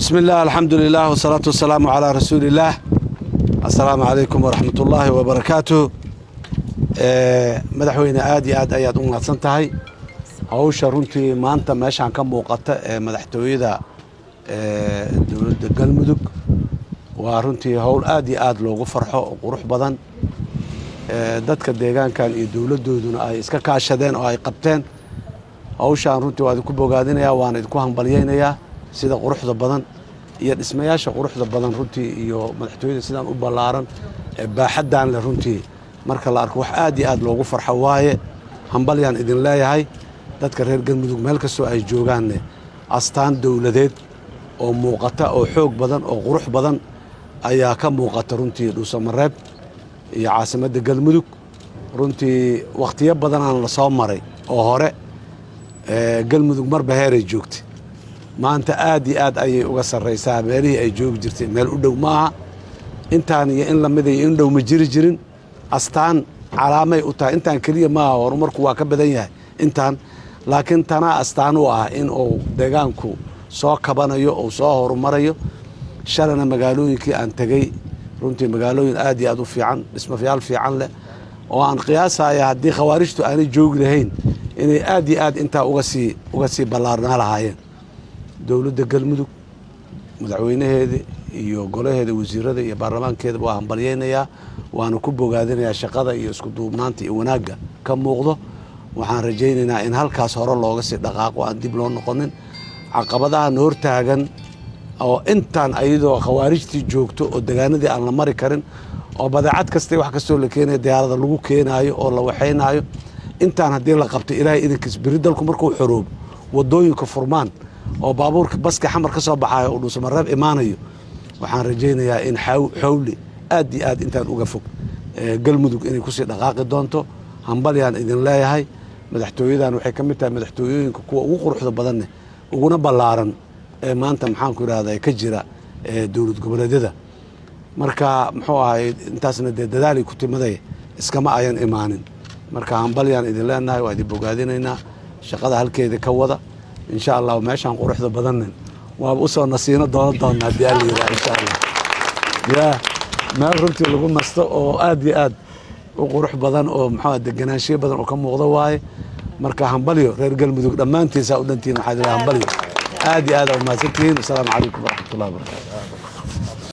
بسم الله الحمد لله والصلاة والسلام على رسول الله. السلام عليكم ورحمة الله وبركاته. مدحوينه aad iyo aad ayaad u mahadsan tahay hawsha runtii maanta meeshaan ka muuqata ee madaxtooyada dowladda Galmudug waa runtii hawl aad iyo aad loogu farxo oo qurux badan dadka deegaankan iyo dowladooduna ay iska kaashadeen oo ay qabteen hawshaan runtii waa ku bogaadinayaa waan idinku hambalyeynaya sida quruxda badan iyo dhismayaasha quruxda badan runtii iyo madaxtooyada sidaan u balaaran baaxadaan la runtii marka la arko wax aad iyo aad loogu farxo waaye hambalyaan idin leeyahay dadka reer Galmudug meel kastoo ay joogaan astaan dawladeed oo muuqata oo xoog badan oo qurux badan ayaa ka muuqata runtii Dhuusamareeb iyo caasimadda Galmudug runtii waqtiyo badan aan la soo maray oo hore Galmudug marba heeray joogtay maanta aad iyo aad ayay uga sarreysaa meelihii ay joogi jirtay meel u dhow maaha intaan iyo in la mid ah in dhow ma jiri jirin astaan calaamay u tahay intaan kaliya maaha horumarku waa ka badan yahay intaan laakiin tana astaan u ah in uu deegaanku soo kabanayo oo soo horumarayo shalana magaalooyinkii aan tagay runtii magaalooyin aad iyo aad u fiican dhismayaal fiican leh oo aan qiyaasaya haddii khawaarijtu aanay joogi lahayn inay aad iyo aad intaa uga sii ballaarnaa lahaayeen dowladda Galmudug madaxweynaheeda iyo golaheeda wasiirada iyo baarlamaankeeda waa hambalyeynayaa waana ku bogaadinayaa shaqada iyo isku duubnaanta iyo wanaagga ka muuqdo waxaan rajaynaynaa in halkaas hore looga sii dhaqaaqo aan dib loo noqonin caqabadaha hor taagan oo intaan ayadoo khawaarijtii joogto oo deegaanadii aan la mari karin oo badeecad kasta wax kastoo la keenayo diyaarada lagu keenaayo oo la waxaynayo intaan haddii la qabto ilaahay idinkiis beri dalku markuu xoroobo wadooyinka furmaan oo baabuurka baska xamar ka soo baxayo oo Dhuusamareeb imaanayo waxaan rajaynayaa in xawli aad iyo aad intaan uga fog Galmudug inay ku sii dhaqaaqi doonto hambalyaan idin leeyahay madaxtooyadan waxay ka mid tahay madaxtooyooyinka kuwa ugu quruxda badan uguna ballaaran ee maanta maxaan ku yiraahdaa ka jira dowlad goboleedyada marka muxuu ahay intaasna dadaali ku timaday iskama ayan imaanin marka hambalyaan idin leenahay waa idin bogaadinaynaa shaqada halkeeda ka wada إن شاء الله وماشي عن قروح ذا بدنن وأبوسه نسينا ضلنا ديالي إن شاء الله يا ما رنتي اللي قلنا آدي آد وقروح بدن أو محمد الجناشي بدن وكم موضوعي مركا همبليو غير Galmudug لما أنت سأودنتين حاجة همبليو آدي آد وما سكين السلام عليكم ورحمة الله وبركاته